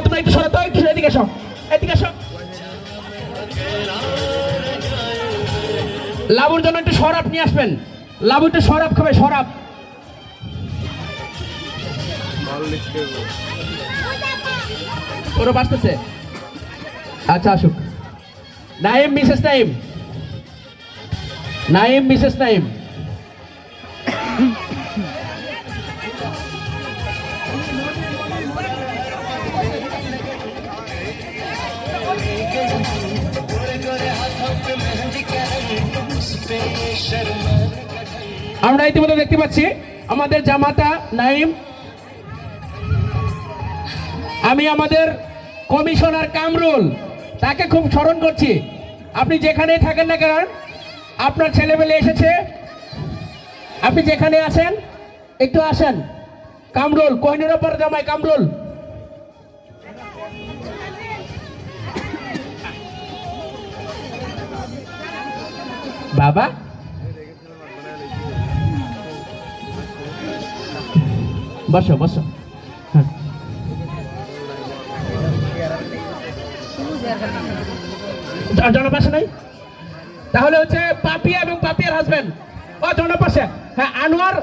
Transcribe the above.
তোমরা একটু সরো তো, একটু এদিকে এসো, এদিকে এসো। লাবুর জন্য একটু শরাব নিয়ে আসবেন, লাবু একটু শরাব খাবে, শরাব। পুরো বাঁচতেছে। আচ্ছা আসুক। Naim, Mrs Naim, Naim, Mrs Naim. আমরা ইতিমধ্যে দেখতে পাচ্ছি আমাদের জামাতা নাইম। আমি আমাদের কমিশনার কামরুল, তাকে খুব স্মরণ করছি। আপনি যেখানেই থাকেন না কেন, আপনার ছেলেমেলে এসেছে, আপনি যেখানে আছেন একটু আসেন। কামরুল, কোহিনুর আপার জামাই কামরুল। বাবা বসো বসো। হ্যাঁ, জনপাশে নাই, তাহলে হচ্ছে পাপিয়া এবং পাপিয়ার হাজবেন্ড। ও জনপাশে, হ্যাঁ আনোয়ার